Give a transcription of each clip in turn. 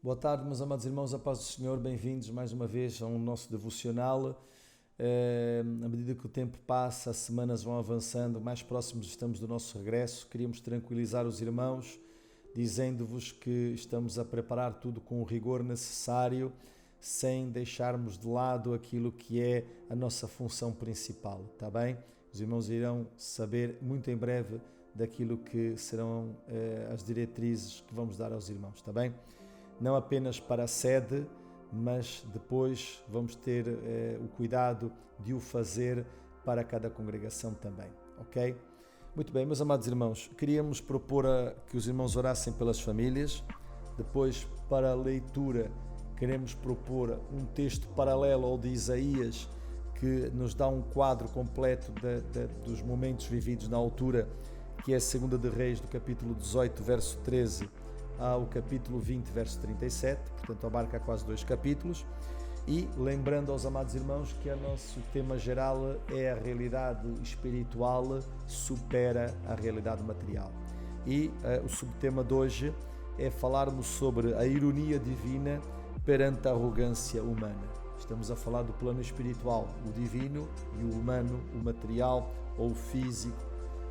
Boa tarde, meus amados irmãos, a paz do Senhor, bem-vindos mais uma vez ao nosso devocional. À medida que o tempo passa, as semanas vão avançando, mais próximos estamos do nosso regresso. Queríamos tranquilizar os irmãos, dizendo-vos que estamos a preparar tudo com o rigor necessário, sem deixarmos de lado aquilo que é a nossa função principal, está bem? Os irmãos irão saber muito em breve daquilo que serão as diretrizes que vamos dar aos irmãos, está bem? Não apenas para a sede, mas depois vamos ter o cuidado de o fazer para cada congregação também, ok? Muito bem, meus amados irmãos, queríamos propor que os irmãos orassem pelas famílias. Depois, para a leitura, queremos propor um texto paralelo ao de Isaías, que nos dá um quadro completo dos momentos vividos na altura, que é a 2 de Reis, do capítulo 18, verso 13, ao capítulo 20, verso 37, portanto abarca quase 2 capítulos, e lembrando aos amados irmãos que o nosso tema geral é a realidade espiritual supera a realidade material. E o subtema de hoje é falarmos sobre a ironia divina perante a arrogância humana. Estamos a falar do plano espiritual, o divino e o humano, o material ou o físico,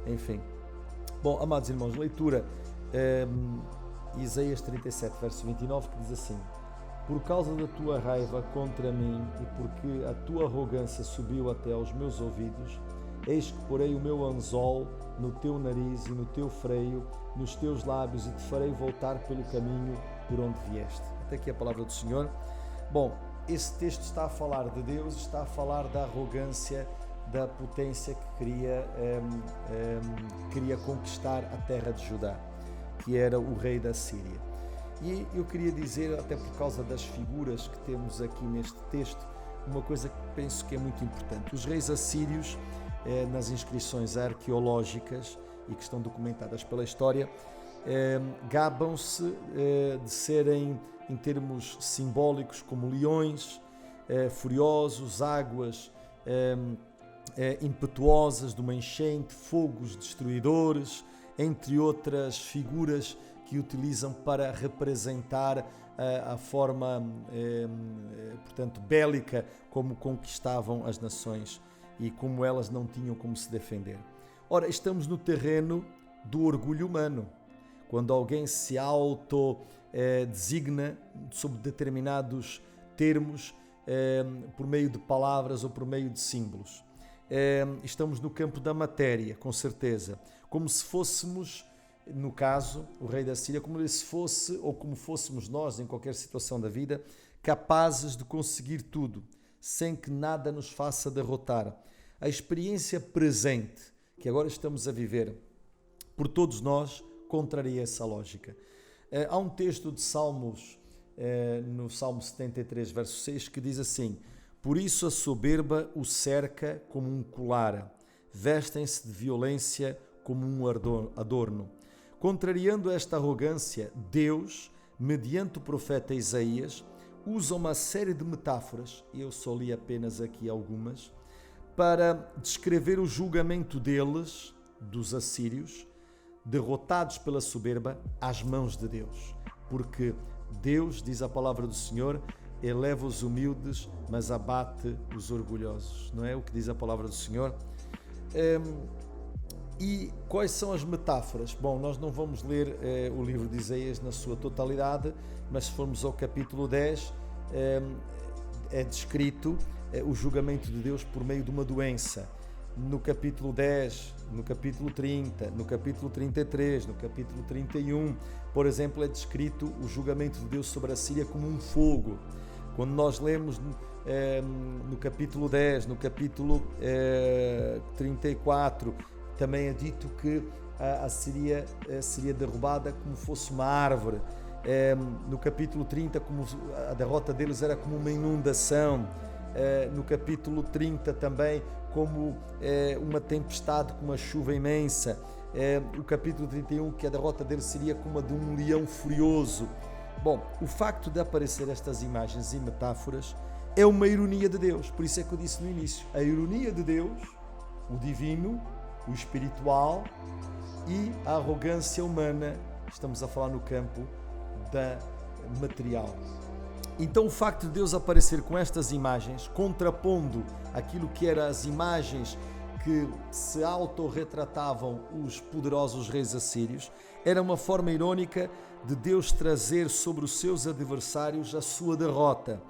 enfim. Bom, amados irmãos, leitura Isaías 37, verso 29, que diz assim: por causa da tua raiva contra mim e porque a tua arrogância subiu até aos meus ouvidos, eis que porei o meu anzol no teu nariz e no teu freio, nos teus lábios, e te farei voltar pelo caminho por onde vieste. Até aqui a palavra do Senhor. Bom, esse texto está a falar de Deus, está a falar da arrogância, da potência que queria conquistar a terra de Judá, que era o rei da Síria. E eu queria dizer, até por causa das figuras que temos aqui neste texto, uma coisa que penso que é muito importante. Os reis assírios, nas inscrições arqueológicas e que estão documentadas pela história, gabam-se de serem, em termos simbólicos, como leões furiosos, águas impetuosas de uma enchente, fogos destruidores, entre outras figuras que utilizam para representar a forma, portanto, bélica como conquistavam as nações e como elas não tinham como se defender. Ora, estamos no terreno do orgulho humano, quando alguém se auto-designa sob determinados termos, por meio de palavras ou por meio de símbolos. Estamos no campo da matéria, com certeza, como se fôssemos, no caso, o rei da Síria, como se fosse, ou como fôssemos nós, em qualquer situação da vida, capazes de conseguir tudo, sem que nada nos faça derrotar. A experiência presente que agora estamos a viver, por todos nós, contraria essa lógica. Há um texto de Salmos, no Salmo 73, verso 6, que diz assim: por isso a soberba o cerca como um colar, vestem-se de violência como um adorno. Contrariando esta arrogância, Deus, mediante o profeta Isaías, usa uma série de metáforas, e eu só li apenas aqui algumas, para descrever o julgamento deles, dos assírios, derrotados pela soberba, às mãos de Deus. Porque Deus, diz a palavra do Senhor, eleva os humildes, mas abate os orgulhosos. Não é o que diz a palavra do Senhor? E quais são as metáforas? Bom, nós não vamos ler o livro de Isaías na sua totalidade, mas se formos ao capítulo 10, é descrito o julgamento de Deus por meio de uma doença. No capítulo 10, no capítulo 30, no capítulo 33, no capítulo 31, por exemplo, é descrito o julgamento de Deus sobre a Síria como um fogo. Quando nós lemos no capítulo 10, no capítulo 34, também é dito que a Síria seria derrubada como fosse uma árvore. No capítulo 30, como a derrota deles era como uma inundação. No capítulo 30 também como uma tempestade, com uma chuva imensa. O capítulo 31, que a derrota deles seria como a de um leão furioso. Bom, o facto de aparecer estas imagens e metáforas é uma ironia de Deus. Por isso é que eu disse no início, a ironia de Deus, o divino, o espiritual e a arrogância humana. Estamos a falar no campo material. Então o facto de Deus aparecer com estas imagens, contrapondo aquilo que eram as imagens que se autorretratavam os poderosos reis assírios, era uma forma irónica de Deus trazer sobre os seus adversários a sua derrota.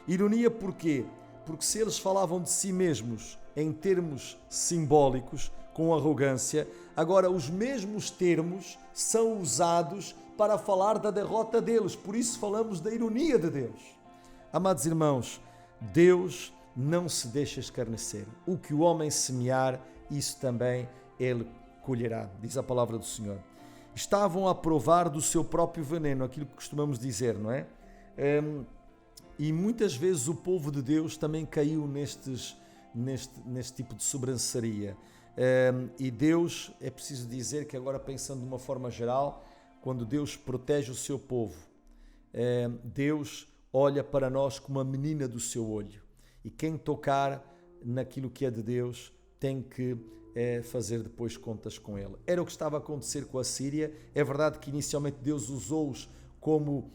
Ironia porquê? Porque se eles falavam de si mesmos em termos simbólicos, com arrogância, agora os mesmos termos são usados para falar da derrota deles. Por isso falamos da ironia de Deus. Amados irmãos, Deus não se deixa escarnecer. O que o homem semear, isso também ele colherá, diz a palavra do Senhor. Estavam a provar do seu próprio veneno, aquilo que costumamos dizer, não é? E muitas vezes o povo de Deus também caiu neste tipo de sobrançaria. E Deus, é preciso dizer que agora pensando de uma forma geral, quando Deus protege o seu povo, Deus olha para nós como a menina do seu olho. E quem tocar naquilo que é de Deus tem que fazer depois contas com ele. Era o que estava a acontecer com a Síria. É verdade que inicialmente Deus usou-os como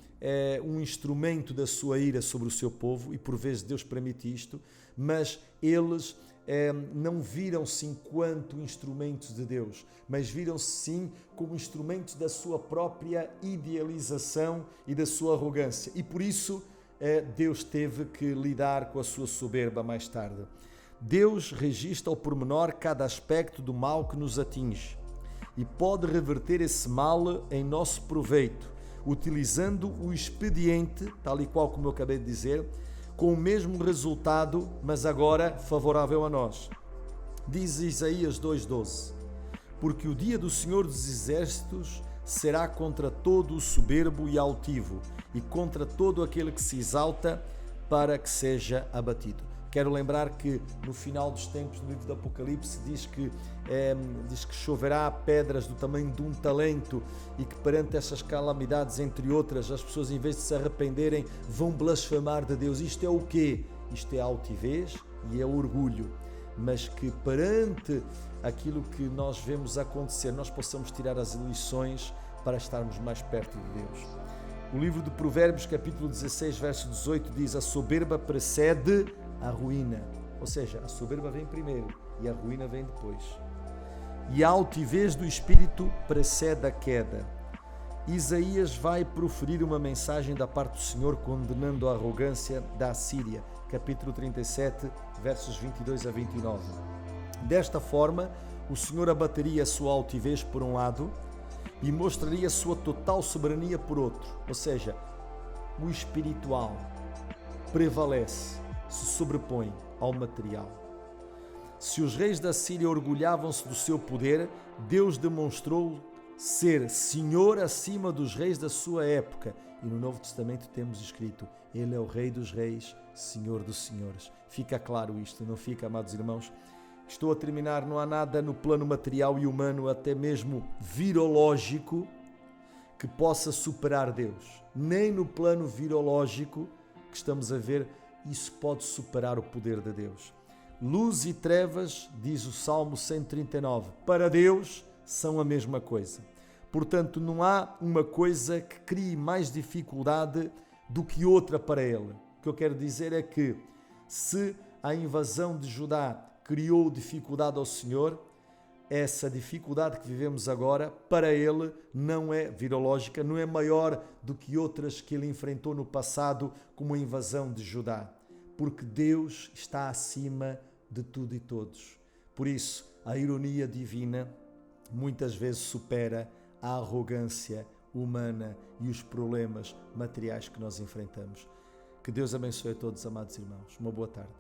um instrumento da sua ira sobre o seu povo, e por vezes Deus permite isto, mas eles não viram-se enquanto instrumentos de Deus, mas viram-se sim como instrumentos da sua própria idealização e da sua arrogância. E por isso Deus teve que lidar com a sua soberba mais tarde. Deus registra ao pormenor cada aspecto do mal que nos atinge e pode reverter esse mal em nosso proveito, utilizando o expediente, tal e qual como eu acabei de dizer, com o mesmo resultado, mas agora favorável a nós. Diz Isaías 2,12: porque o dia do Senhor dos Exércitos será contra todo o soberbo e altivo, e contra todo aquele que se exalta, para que seja abatido. Quero lembrar que no final dos tempos, no livro do Apocalipse, diz que choverá pedras do tamanho de um talento, e que perante essas calamidades, entre outras, as pessoas, em vez de se arrependerem, vão blasfemar de Deus. Isto é o quê? Isto é altivez e é orgulho. Mas que perante aquilo que nós vemos acontecer, nós possamos tirar as lições para estarmos mais perto de Deus. O livro de Provérbios, capítulo 16, verso 18, diz: a soberba precede a ruína. Ou seja, a soberba vem primeiro e a ruína vem depois. E a altivez do espírito precede a queda. Isaías vai proferir uma mensagem da parte do Senhor condenando a arrogância da Assíria, capítulo 37, versos 22 a 29. Desta forma, o Senhor abateria a sua altivez por um lado e mostraria a sua total soberania por outro. Ou seja, o espiritual prevalece, se sobrepõe ao material. Se os reis da Síria orgulhavam-se do seu poder, Deus demonstrou ser Senhor acima dos reis da sua época. E no Novo Testamento temos escrito: Ele é o Rei dos reis, Senhor dos senhores. Fica claro isto, não fica, amados irmãos? Estou a terminar. Não há nada no plano material e humano, até mesmo virológico, que possa superar Deus. Nem no plano virológico que estamos a ver, isso pode superar o poder de Deus. Luz e trevas, diz o Salmo 139, para Deus são a mesma coisa. Portanto, não há uma coisa que crie mais dificuldade do que outra para Ele. O que eu quero dizer é que, se a invasão de Judá criou dificuldade ao Senhor, essa dificuldade que vivemos agora, para Ele, não é virológica, não é maior do que outras que Ele enfrentou no passado, como a invasão de Judá. Porque Deus está acima de tudo e todos. Por isso, a ironia divina muitas vezes supera a arrogância humana e os problemas materiais que nós enfrentamos. Que Deus abençoe a todos, amados irmãos. Uma boa tarde.